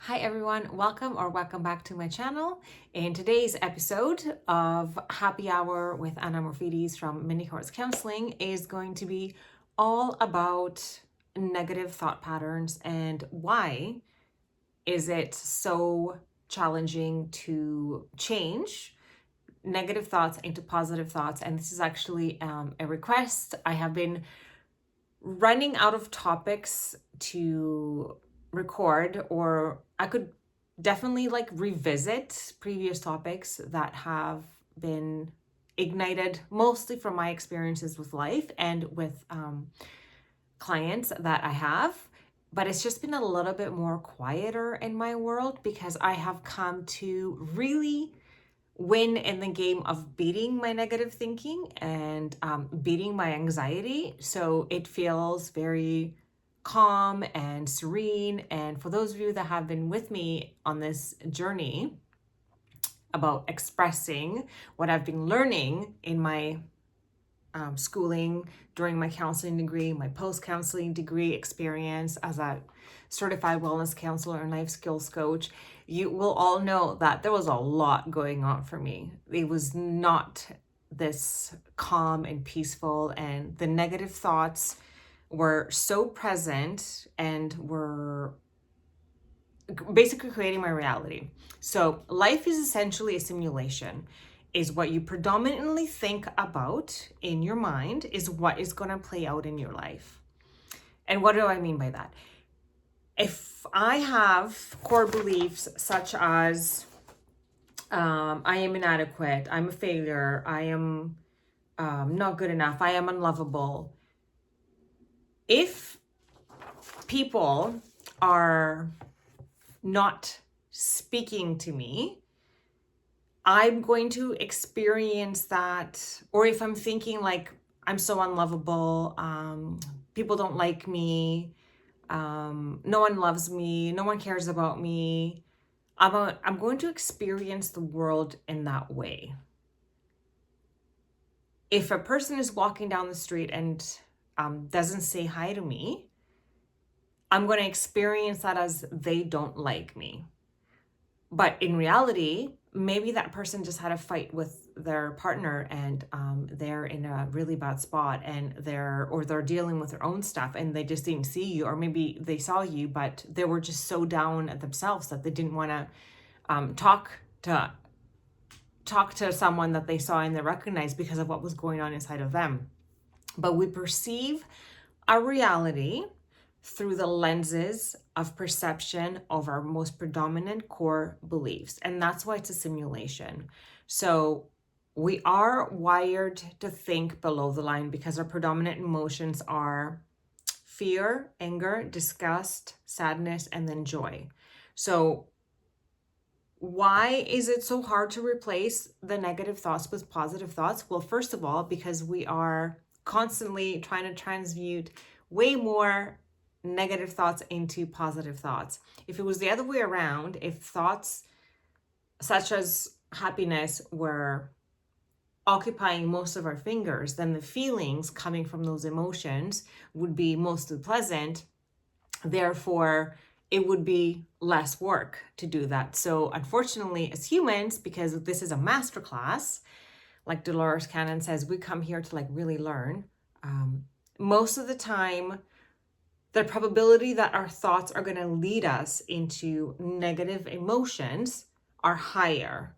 Hi everyone, welcome back to my channel. In today's episode of Happy Hour with Anna Morfides from Mini Course Counseling is going to be all about negative thought patterns and why is it so challenging to change negative thoughts into positive thoughts. And this is actually a request. I have been running out of topics to record, or I could definitely revisit previous topics that have been ignited mostly from my experiences with life and with clients that I have. But it's just been a little bit more quieter in my world because I have come to really win in the game of beating my negative thinking and beating my anxiety. So it feels very calm and serene. And for those of you that have been with me on this journey about expressing what I've been learning in my schooling, during my counseling degree, my post-counseling degree experience as a certified wellness counselor and life skills coach, you will all know that there was a lot going on for me. It was not this calm and peaceful, and the negative thoughts were so present and were basically creating my reality. So life is essentially a simulation. Is what you predominantly think about in your mind is what is going to play out in your life. And what do I mean by that? If I have core beliefs such as I am inadequate, I'm a failure, I am not good enough, I am unlovable. If people are not speaking to me, I'm going to experience that. Or if I'm thinking like I'm so unlovable, people don't like me, no one loves me, no one cares about me, I'm going to experience the world in that way. If a person is walking down the street and doesn't say hi to me, I'm going to experience that as they don't like me. But in reality, maybe that person just had a fight with their partner and they're in a really bad spot and they're dealing with their own stuff and they just didn't see you, or maybe they saw you, but they were just so down at themselves that they didn't want to talk to someone that they saw and they recognized because of what was going on inside of them. But we perceive our reality through the lenses of perception of our most predominant core beliefs. And that's why it's a simulation. So we are wired to think below the line because our predominant emotions are fear, anger, disgust, sadness, and then joy. So why is it so hard to replace the negative thoughts with positive thoughts? Well, first of all, because we are constantly trying to transmute way more negative thoughts into positive thoughts. If it was the other way around, if thoughts such as happiness were occupying most of our fingers, then the feelings coming from those emotions would be mostly pleasant. Therefore, it would be less work to do that. So unfortunately, as humans, because this is a masterclass, like Dolores Cannon says, we come here to really learn. Most of the time, the probability that our thoughts are going to lead us into negative emotions are higher.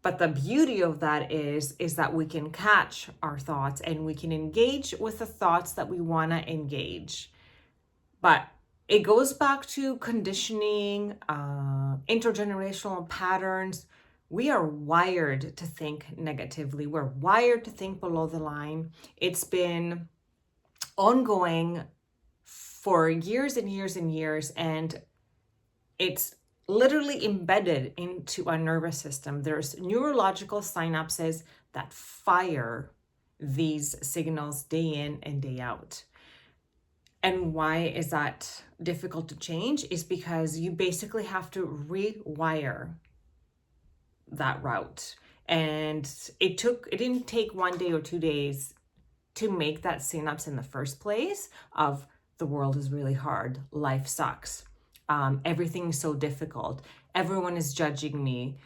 But the beauty of that is that we can catch our thoughts and we can engage with the thoughts that we want to engage. But it goes back to conditioning, intergenerational patterns. We are wired to think negatively. We're wired to think below the line. It's been ongoing for years and years and years, and it's literally embedded into our nervous system. There's neurological synapses that fire these signals day in and day out. And why is that difficult to change? Is because you basically have to rewire that route. And it didn't take 1 day or 2 days to make that synapse in the first place of the world is really hard, life sucks. everything is so difficult. Everyone is judging me.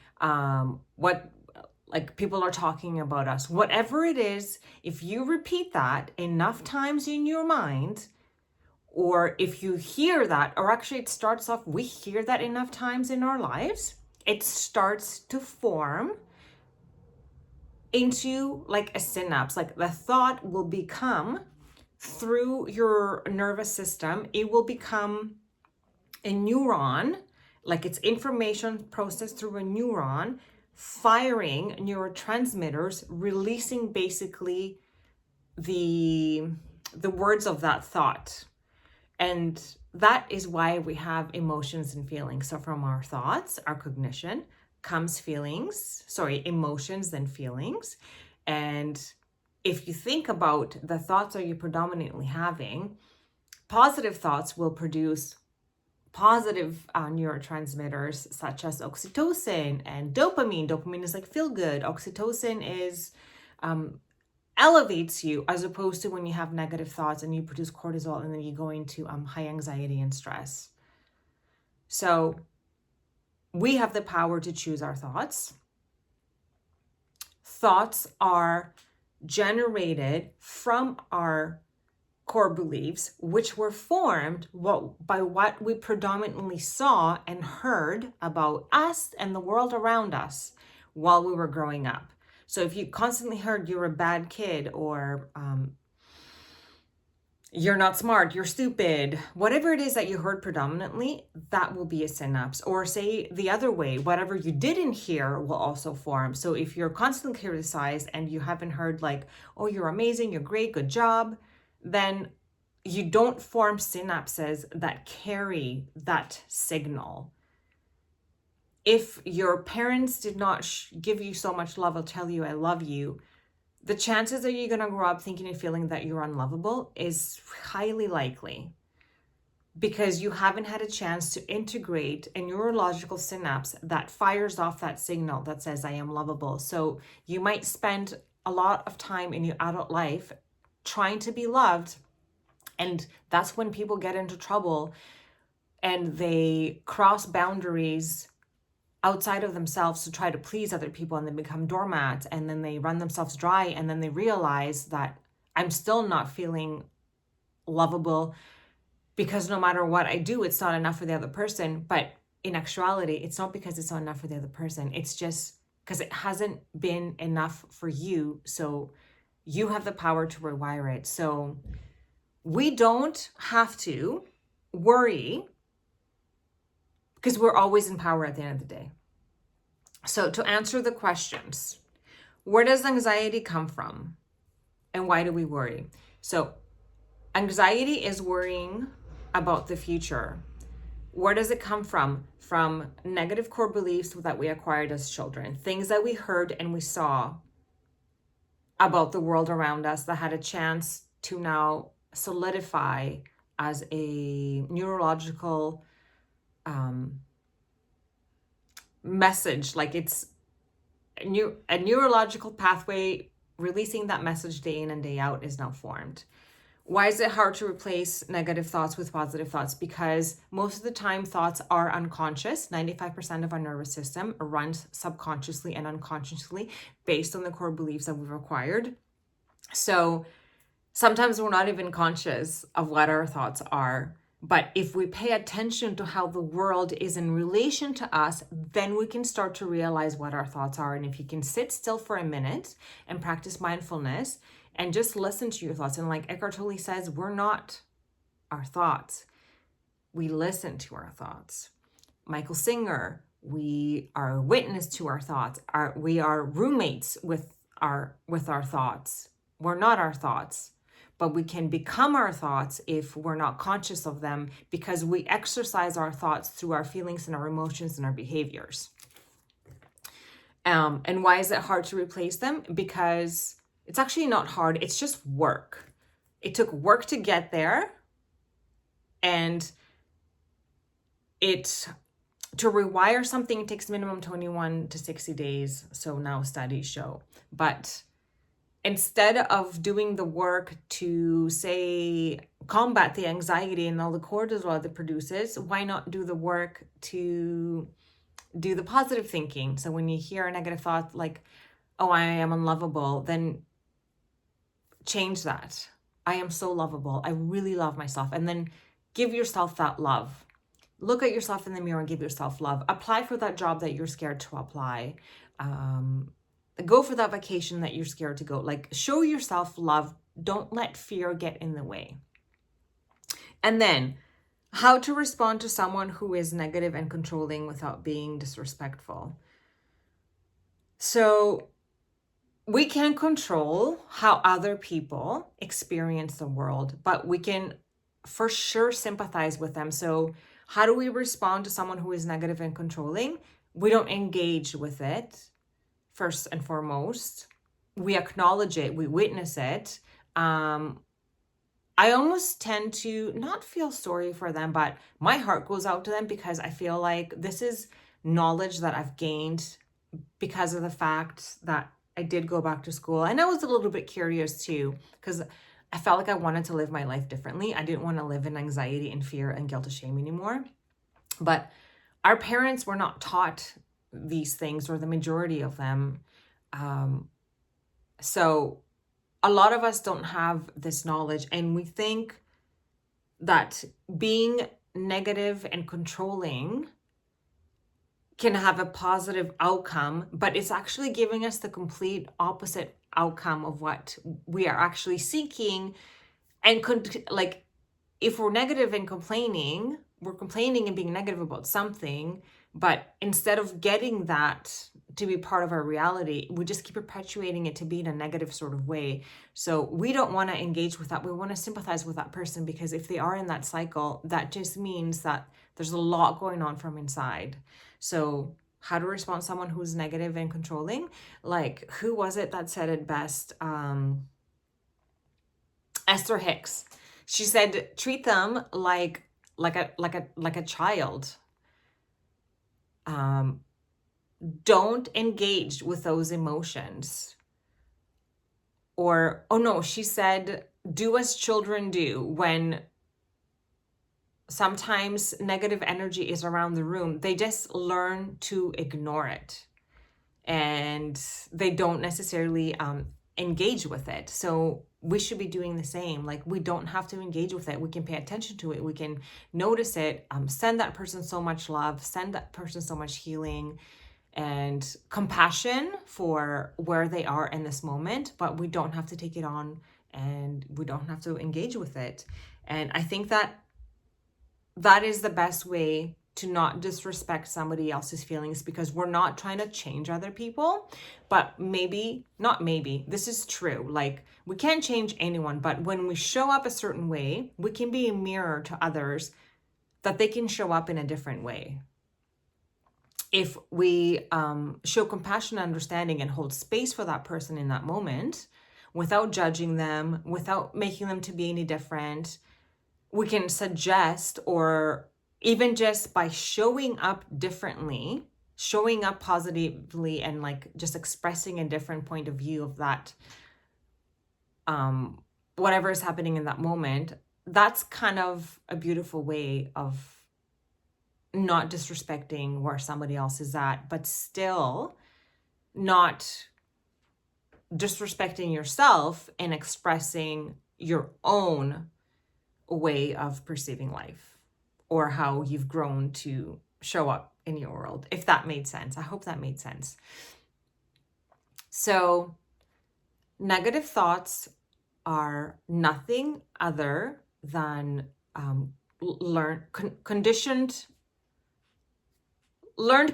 Like people are talking about us. Whatever it is, if you repeat that enough times in your mind, or if you hear that, or actually it starts off, we hear that enough times in our lives, it starts to form into like a synapse. Like the thought will become, through your nervous system, it will become a neuron, like it's information processed through a neuron, firing neurotransmitters, releasing basically the words of that thought. And that is why we have emotions and feelings. So from our thoughts, our cognition, comes emotions, then feelings. And if you think about the thoughts that you're predominantly having, positive thoughts will produce positive neurotransmitters such as oxytocin and dopamine. Dopamine is like feel good. Oxytocin is elevates you, as opposed to when you have negative thoughts and you produce cortisol and then you go into high anxiety and stress. So we have the power to choose our thoughts. Thoughts are generated from our core beliefs, which were formed by what we predominantly saw and heard about us and the world around us while we were growing up. So if you constantly heard you're a bad kid, or you're not smart, you're stupid, whatever it is that you heard predominantly, that will be a synapse. Or say the other way, whatever you didn't hear will also form. So if you're constantly criticized and you haven't heard like, oh, you're amazing, you're great, good job, then you don't form synapses that carry that signal. If your parents did not give you so much love or tell you I love you, the chances that you're going to grow up thinking and feeling that you're unlovable is highly likely, because you haven't had a chance to integrate a neurological synapse that fires off that signal that says I am lovable. So you might spend a lot of time in your adult life trying to be loved, and that's when people get into trouble and they cross boundaries outside of themselves to try to please other people, and they become doormats, and then they run themselves dry, and then they realize that I'm still not feeling lovable because no matter what I do, it's not enough for the other person. But in actuality, it's not because it's not enough for the other person. It's just because it hasn't been enough for you. So you have the power to rewire it. So we don't have to worry, because we're always in power at the end of the day. So to answer the questions, where does anxiety come from and why do we worry? So anxiety is worrying about the future. Where does it come from? From negative core beliefs that we acquired as children, things that we heard and we saw about the world around us that had a chance to now solidify as a neurological message. Like it's a neurological pathway releasing that message day in and day out is now formed. Why is it hard to replace negative thoughts with positive thoughts? Because most of the time thoughts are unconscious. 95% of our nervous system runs subconsciously and unconsciously based on the core beliefs that we've acquired. So sometimes we're not even conscious of what our thoughts are. But if we pay attention to how the world is in relation to us, then we can start to realize what our thoughts are. And if you can sit still for a minute and practice mindfulness and just listen to your thoughts. And like Eckhart Tolle says, we're not our thoughts. We listen to our thoughts. Michael Singer, we are a witness to our thoughts. We are roommates with our thoughts. We're not our thoughts. But we can become our thoughts if we're not conscious of them, because we exercise our thoughts through our feelings and our emotions and our behaviors. And why is it hard to replace them? Because it's actually not hard. It's just work. It took work to get there. And to rewire something, it takes minimum 21 to 60 days. So now studies show. But instead of doing the work to, say, combat the anxiety and all the cortisol that produces, why not do the work to do the positive thinking? So when you hear a negative thought like, oh, I am unlovable, then change that. I am so lovable. I really love myself. And then give yourself that love. Look at yourself in the mirror and give yourself love. Apply for that job that you're scared to apply. Go for that vacation that you're scared to go. Like, show yourself love. Don't let fear get in the way. And then, how to respond to someone who is negative and controlling without being disrespectful. So, we can control how other people experience the world, but we can for sure sympathize with them. So, how do we respond to someone who is negative and controlling? We don't engage with it, first and foremost. We acknowledge it, we witness it. I almost tend to not feel sorry for them, but my heart goes out to them because I feel like this is knowledge that I've gained because of the fact that I did go back to school. And I was a little bit curious too, because I felt like I wanted to live my life differently. I didn't want to live in anxiety and fear and guilt and shame anymore. But our parents were not taught these things, or the majority of them. So a lot of us don't have this knowledge, and we think that being negative and controlling can have a positive outcome, but it's actually giving us the complete opposite outcome of what we are actually seeking. And like, if we're negative and complaining, we're complaining and being negative about something, but instead of getting that to be part of our reality, we just keep perpetuating it to be in a negative sort of way. So we don't want to engage with that. We want to sympathize with that person, because if they are in that cycle, that just means that there's a lot going on from inside. So how to respond to someone who's negative and controlling? Like, who was it that said it best? Esther Hicks. She said, treat them like a child. Don't engage with those emotions. Or, oh no, she said, do as children do when sometimes negative energy is around the room. They just learn to ignore it, and they don't necessarily engage with it. So we should be doing the same. Like, we don't have to engage with it. We can pay attention to it. We can notice it, send that person so much love, send that person so much healing and compassion for where they are in this moment, but we don't have to take it on, and we don't have to engage with it. And I think that that is the best way to not disrespect somebody else's feelings, because we're not trying to change other people. But this is true. Like, we can't change anyone, but when we show up a certain way, we can be a mirror to others that they can show up in a different way. If we show compassion and understanding and hold space for that person in that moment, without judging them, without making them to be any different, we can suggest, or even just by showing up differently, showing up positively, and like just expressing a different point of view of that, whatever is happening in that moment, that's kind of a beautiful way of not disrespecting where somebody else is at, but still not disrespecting yourself and expressing your own way of perceiving life, or how you've grown to show up in your world, if that made sense. I hope that made sense. So negative thoughts are nothing other than learned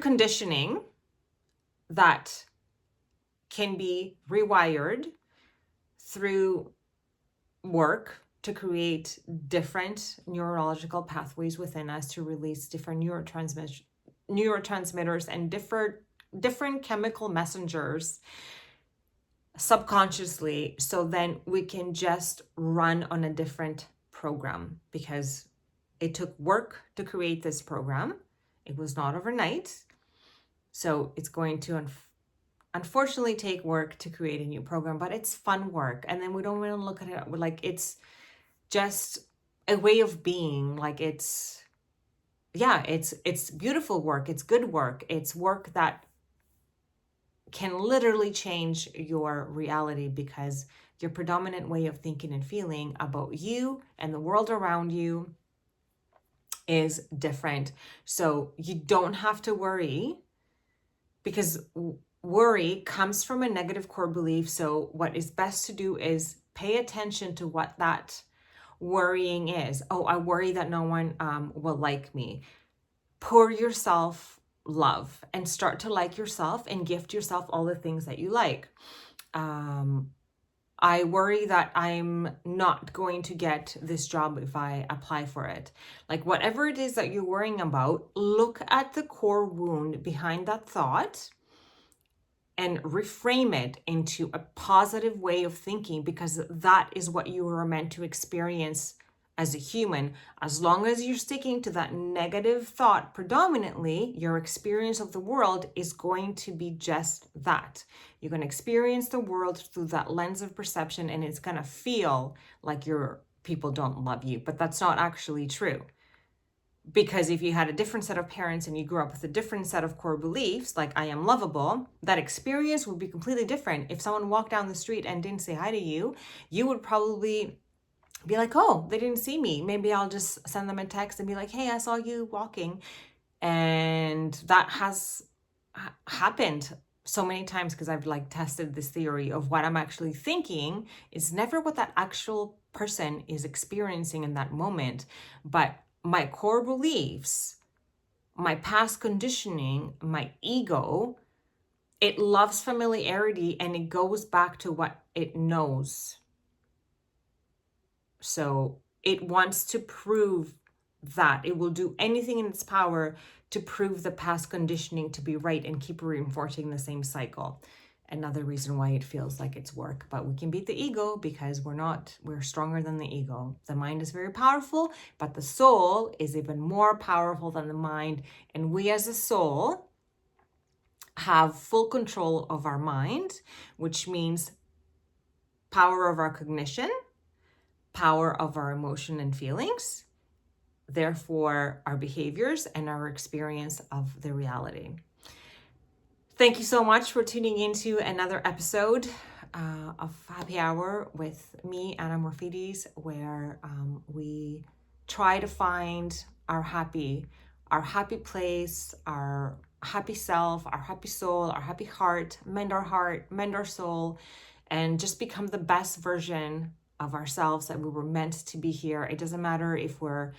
conditioning that can be rewired through work to create different neurological pathways within us, to release different neurotransmitters and different chemical messengers subconsciously, so then we can just run on a different program, because it took work to create this program. It was not overnight. So it's going to unfortunately take work to create a new program, but it's fun work. And then we don't even look at it like it's just a way of being. Like it's beautiful work. It's good work. It's work that can literally change your reality, because your predominant way of thinking and feeling about you and the world around you is different. So you don't have to worry, because worry comes from a negative core belief. So what is best to do is pay attention to what that worrying is. Oh, I worry that no one will like me. Pour yourself love and start to like yourself and gift yourself all the things that you like. I worry that I'm not going to get this job if I apply for it. Like whatever it is that you're worrying about, look at the core wound behind that thought and reframe it into a positive way of thinking, because that is what you were meant to experience as a human. As long as you're sticking to that negative thought predominantly, your experience of the world is going to be just that. You're going to experience the world through that lens of perception, and it's going to feel like your people don't love you, but that's not actually true. Because if you had a different set of parents and you grew up with a different set of core beliefs, like I am lovable, that experience would be completely different. If someone walked down the street and didn't say hi to you, you would probably be like, oh, they didn't see me. Maybe I'll just send them a text and be like, hey, I saw you walking. And that has happened so many times, because I've like tested this theory of what I'm actually thinking is never what that actual person is experiencing in that moment. But my core beliefs, my past conditioning, my ego, it loves familiarity and it goes back to what it knows. So it wants to prove that. It will do anything in its power to prove the past conditioning to be right and keep reinforcing the same cycle. Another reason why it feels like it's work. But we can beat the ego because we're stronger than the ego. The mind is very powerful, but the soul is even more powerful than the mind. And we as a soul have full control of our mind, which means power of our cognition, power of our emotion and feelings, therefore our behaviors and our experience of the reality. Thank you so much for tuning into another episode of Happy Hour with me, Anna Morfides, where we try to find our happy place, our happy self, our happy soul, our happy heart, mend our soul, and just become the best version of ourselves that we were meant to be here. It doesn't matter if we're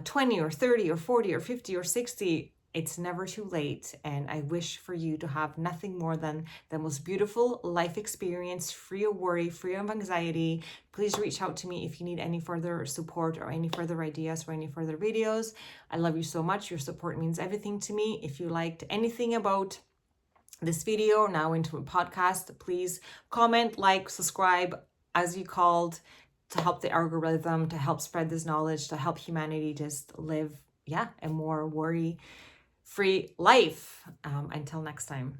20 or 30 or 40 or 50 or 60. It's never too late, and I wish for you to have nothing more than the most beautiful life experience, free of worry, free of anxiety. Please reach out to me if you need any further support or any further ideas or any further videos. I love you so much. Your support means everything to me. If you liked anything about this video or now into a podcast, please comment, like, subscribe, as you called, to help the algorithm, to help spread this knowledge, to help humanity just live, a more worry-free life. Until next time.